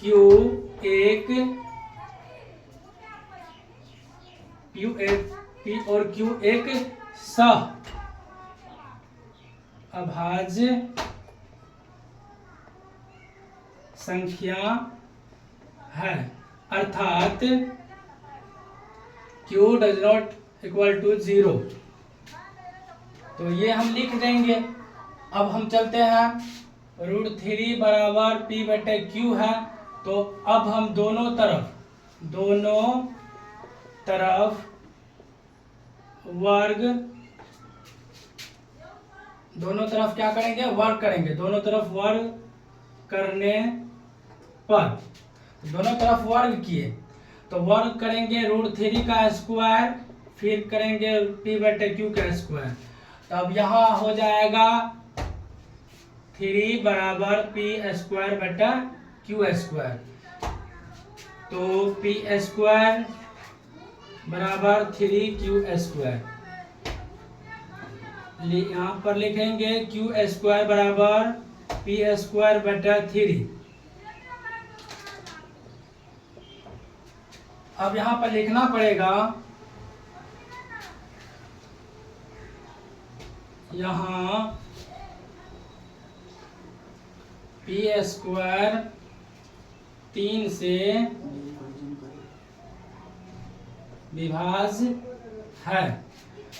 Q एक P और Q एक अभाज्य संख्या है, अर्थात Q does not equal to 0। तो ये हम लिख देंगे। अब हम चलते हैं, √3 बराबर P बटे Q है, तो अब हम दोनों तरफ वर्ग, दोनों तरफ क्या करेंगे, वर्ग करेंगे। दोनों तरफ वर्ग करने पर, दोनों तरफ वर्ग किए तो वर्ग करेंगे √3 का स्क्वायर, फिर करेंगे P बटे Q का स्क्वायर। तो अब यहाँ हो जाएगा 3 बराबर P स्क्वायर बटा Q स्क्वायर। तो P स्क्वायर बराबर 3Q स्क्वायर। यहाँ पर लिखेंगे Q स्क्वायर बराबर P स्क्वायर बटा 3। अब यहाँ पर लिखना पड़ेगा, यहाँ P स्क्वायर 3 से विभाज्य है।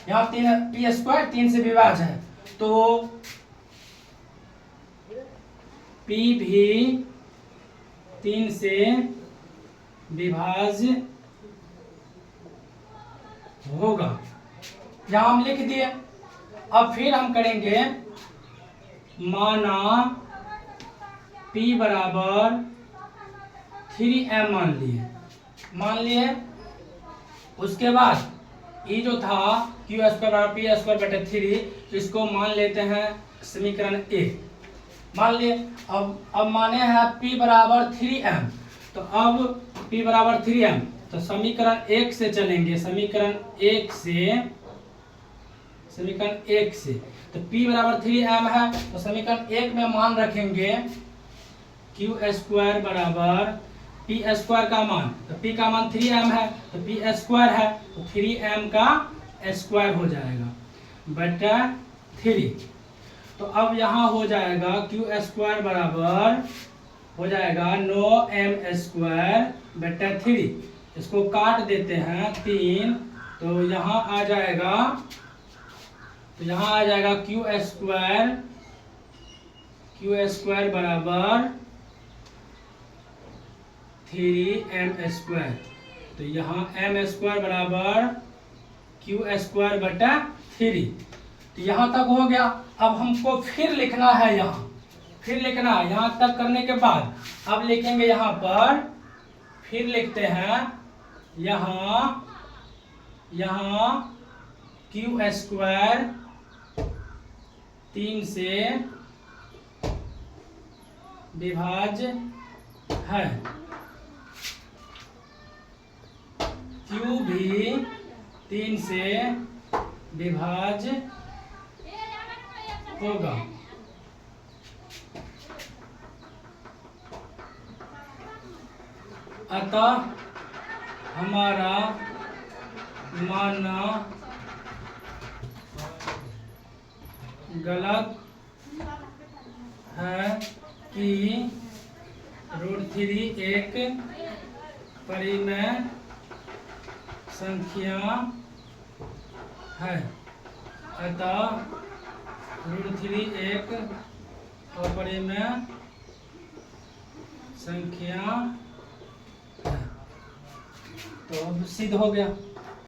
यहाँ P स्क्वायर 3 से विभाज्य है, तो P भी 3 से विभाज्य होगा। यहाँ हम लिख दिए। अब फिर हम करेंगे, माना P बराबर 3m मान लिए। उसके बाद ये जो था Q स्क्वायर बराबर P स्क्वायर बटे 3, इसको मान लेते हैं समीकरण 1 मान लिए। अब माने हैं P बराबर 3m, तो अब P बराबर 3m, तो समीकरण 1 से चलेंगे। समीकरण 1 से तो P बराबर 3m है, तो समीकरण 1 में मान रखेंगे Q स्क्वायर बराबर P स्क्वायर का मान, तो P का मान 3m है, तो P स्क्वायर है, तो 3m का स्क्वायर हो जाएगा बटा 3। तो अब यहाँ हो जाएगा Q स्क्वायर बराबर हो जाएगा 9m स्क्वायर बटा 3। इसको काट देते हैं 3, तो यहाँ आ जाएगा Q स्क्वायर बराबर 3m स्क्वायर। तो यहाँ m स्क्वायर बराबर Q स्क्वायर बटा 3। तो यहाँ तक हो गया। अब हमको फिर लिखना है, यहाँ तक करने के बाद अब लिखेंगे यहाँ पर, फिर लिखते हैं यहाँ Q स्क्वायर 3 से विभाज्य है, Q भी 3 से विभाज्य होगा। अतः हमारा मानना गलत है कि √3 एक परिमेय संख्या है। अतः √3 एक अपरिमेय संख्या है। तो अब सिद्ध हो गया।